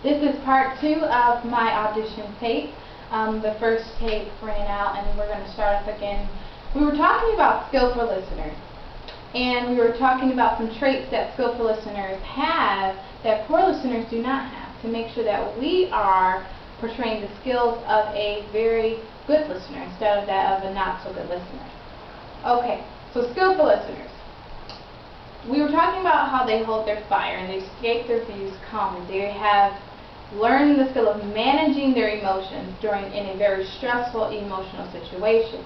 This is part 2 of my audition tape. The first tape ran out and we're going to start up again. We were talking about skillful listeners, and we were talking about some traits that skillful listeners have that poor listeners do not have, to make sure that we are portraying the skills of a very good listener instead of that of a not so good listener. Okay, so skillful listeners. We were talking about how they hold their fire and they state their views calmly. They have learned the skill of managing their emotions in a very stressful emotional situation.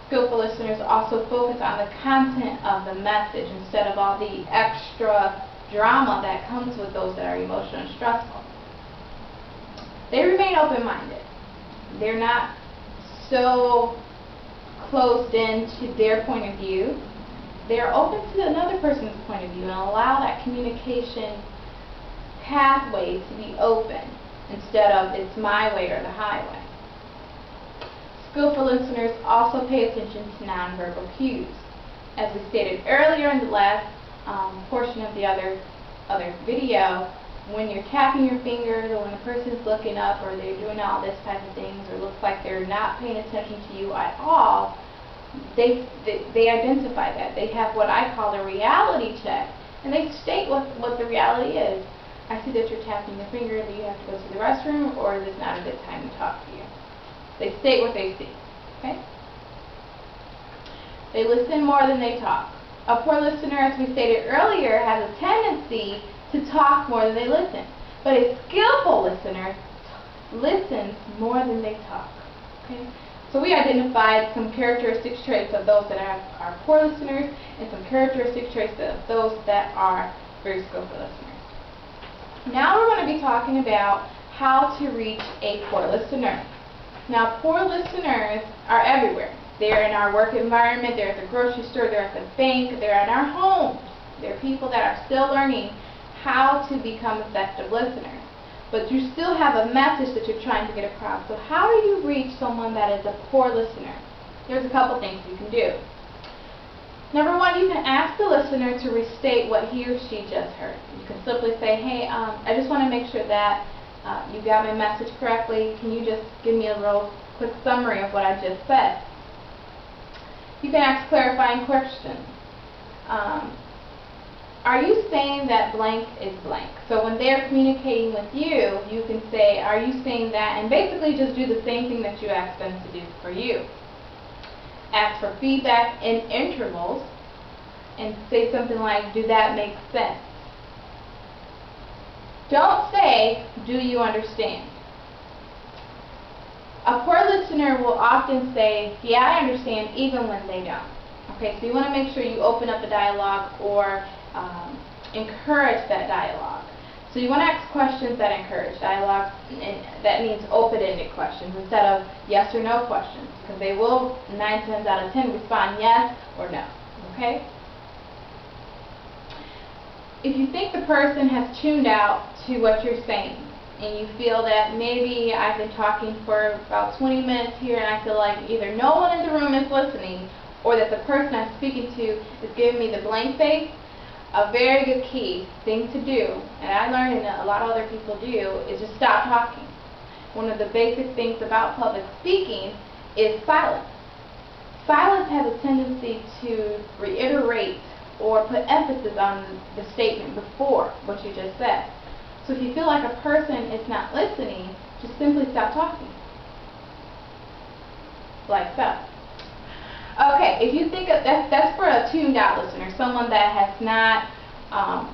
Skillful listeners also focus on the content of the message instead of all the extra drama that comes with those that are emotional and stressful. They remain open-minded. They're not so closed in to their point of view. They are open to another person's point of view and allow that communication pathway to be open instead of it's my way or the highway. Skillful listeners also pay attention to nonverbal cues. As we stated earlier in the last portion of the other video, when you're tapping your fingers or when the person's looking up or they're doing all this type of things or looks like they're not paying attention to you at all, they identify that. They have what I call a reality check, and they state what the reality is. I see that you're tapping your finger. Do you have to go to the restroom, or is this not a good time to talk to you? They state what they see. Okay? They listen more than they talk. A poor listener, as we stated earlier, has a tendency to talk more than they listen. But a skillful listener listens more than they talk. Okay? So we identified some characteristic traits of those that are poor listeners and some characteristic traits of those that are very skillful listeners. Now we're going to be talking about how to reach a poor listener. Now, poor listeners are everywhere. They're in our work environment, they're at the grocery store, they're at the bank, they're in our homes. They're people that are still learning how to become effective listeners. But you still have a message that you're trying to get across. So how do you reach someone that is a poor listener? There's a couple things you can do. Number one, you can ask the listener to restate what he or she just heard. You can simply say, hey, I just want to make sure that you got my message correctly. Can you just give me a real quick summary of what I just said? You can ask clarifying questions. Are you saying that blank is blank? So when they're communicating with you, you can say, are you saying that? And basically just do the same thing that you asked them to do for you. Ask for feedback in intervals and say something like, do that make sense? Don't say, do you understand? A poor listener will often say, yeah, I understand, even when they don't. Okay, so you want to make sure you open up the dialogue or encourage that dialogue. So you want to ask questions that encourage dialogue, and that means open-ended questions instead of yes or no questions, because they will 9 times out of 10 respond yes or no. Okay? If you think the person has tuned out to what you're saying, and you feel that maybe I've been talking for about 20 minutes here and I feel like either no one in the room is listening or that the person I'm speaking to is giving me the blank face, a very good key thing to do, and I learned and a lot of other people do, is just stop talking. One of the basic things about public speaking is silence. Silence has a tendency to reiterate or put emphasis on the statement before what you just said. So if you feel like a person is not listening, just simply stop talking. Like so. Okay, if you think of that's for a tuned out listener, someone that has not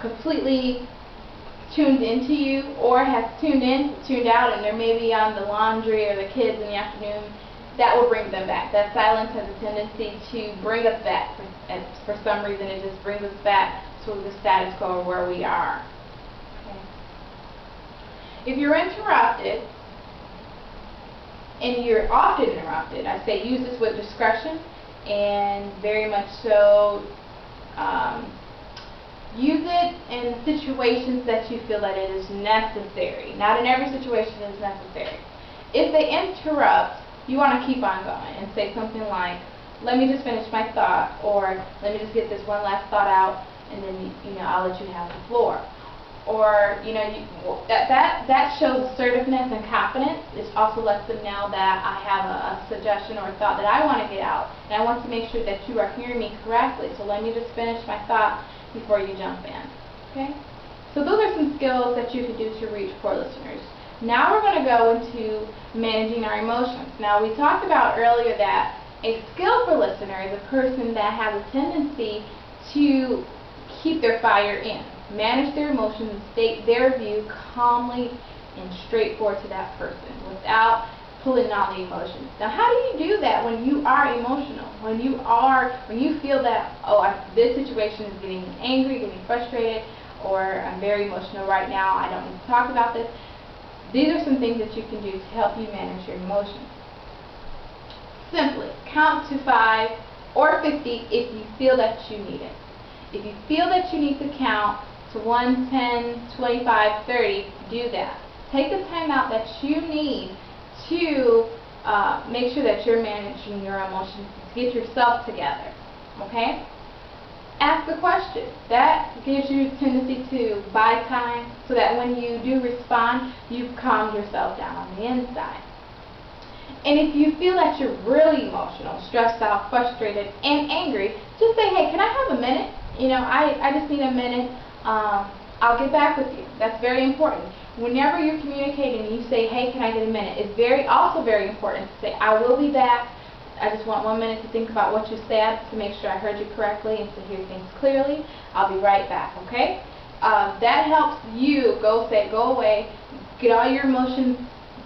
completely tuned into you or has tuned out, and they're maybe on the laundry or the kids in the afternoon. That will bring them back. That silence has a tendency to bring us back. For some reason, it just brings us back to the status quo where we are. Okay. If you're interrupted, and you're often interrupted, I say use this with discretion. And very much so, use it in situations that you feel that it is necessary. Not in every situation it is necessary. If they interrupt, you want to keep on going and say something like, let me just finish my thought, or let me just get this one last thought out, and then I'll let you have the floor. or that shows assertiveness and confidence. It also lets them know that I have a suggestion or a thought that I want to get out, and I want to make sure that you are hearing me correctly. So let me just finish my thought before you jump in. Okay? So those are some skills that you can do to reach poor listeners. Now we're going to go into managing our emotions. Now we talked about earlier that a skillful listener is a person that has a tendency to keep their fire in, manage their emotions, and state their view calmly and straightforward to that person without pulling on the emotions. Now, how do you do that when you are emotional? When you feel that, oh, this situation is getting me angry, getting frustrated, or I'm very emotional right now, I don't need to talk about this. These are some things that you can do to help you manage your emotions. Simply count to 5 or 50 if you feel that you need it. If you feel that you need to count to 1, 10, 25, 30, do that. Take the time out that you need to make sure that you're managing your emotions, to get yourself together. Okay? Ask the question. That gives you a tendency to buy time so that when you do respond, you've calmed yourself down on the inside. And if you feel that you're really emotional, stressed out, frustrated, and angry, just say, hey, can I have a minute? I just need a minute. I'll get back with you. That's very important. Whenever you're communicating and you say, hey, can I get a minute, it's also very important to say, I will be back. I just want 1 minute to think about what you said to make sure I heard you correctly and to hear things clearly. I'll be right back, okay? That helps you go away, get all your emotions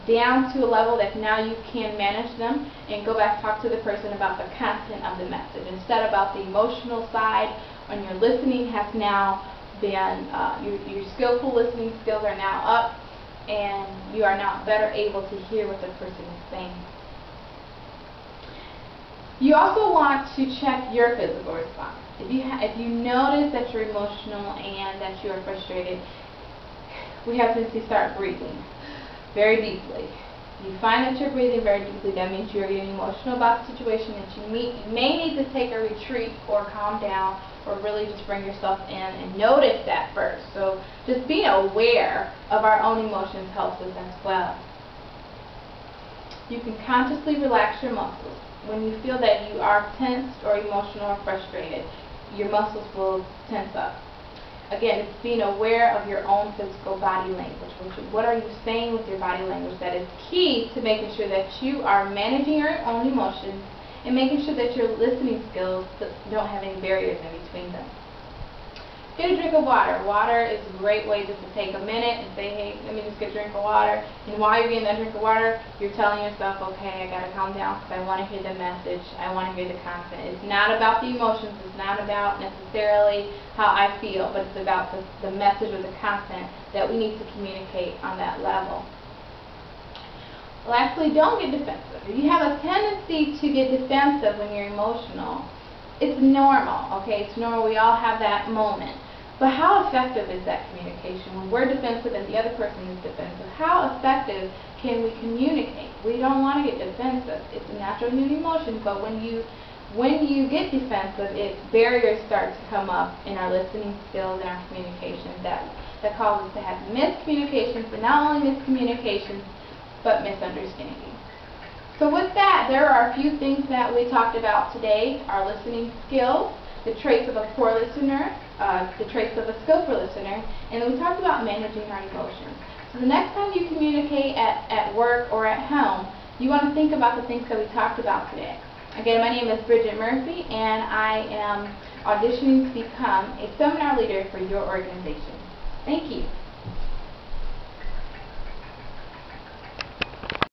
down to a level that now you can manage them, and go back, talk to the person about the content of the message instead about the emotional side. When your listening has now been, your skillful listening skills are now up, and you are now better able to hear what the person is saying. You also want to check your physical response. If you notice that you're emotional and that you are frustrated, we have to start breathing very deeply. You find that you're breathing very deeply, that means you're getting emotional about the situation, that you may need to take a retreat or calm down or really just bring yourself in and notice that first. So just being aware of our own emotions helps us as well. You can consciously relax your muscles. When you feel that you are tensed or emotional or frustrated, your muscles will tense up. Again, it's being aware of your own physical body language. What are you saying with your body language? That is key to making sure that you are managing your own emotions and making sure that your listening skills don't have any barriers in between them. Get a drink of water. Water is a great way just to take a minute and say, hey, let me just get a drink of water. And while you're getting that drink of water, you're telling yourself, okay, I got to calm down because I want to hear the message. I want to hear the content. It's not about the emotions. It's not about necessarily how I feel, but it's about the message or the content that we need to communicate on that level. Lastly, don't get defensive. If you have a tendency to get defensive when you're emotional, it's normal, okay? It's normal. We all have that moment. But how effective is that communication? When we're defensive and the other person is defensive, how effective can we communicate? We don't want to get defensive. It's a natural human emotion, but when you get defensive, barriers start to come up in our listening skills and our communication that causes us to have miscommunications, but not only miscommunications, but misunderstanding. So with that, there are a few things that we talked about today: our listening skills, the traits of a poor listener, the traits of a skillful listener, and then we talked about managing our emotions. So the next time you communicate at work or at home, you want to think about the things that we talked about today. Again, my name is Bridget Murphy, and I am auditioning to become a seminar leader for your organization. Thank you.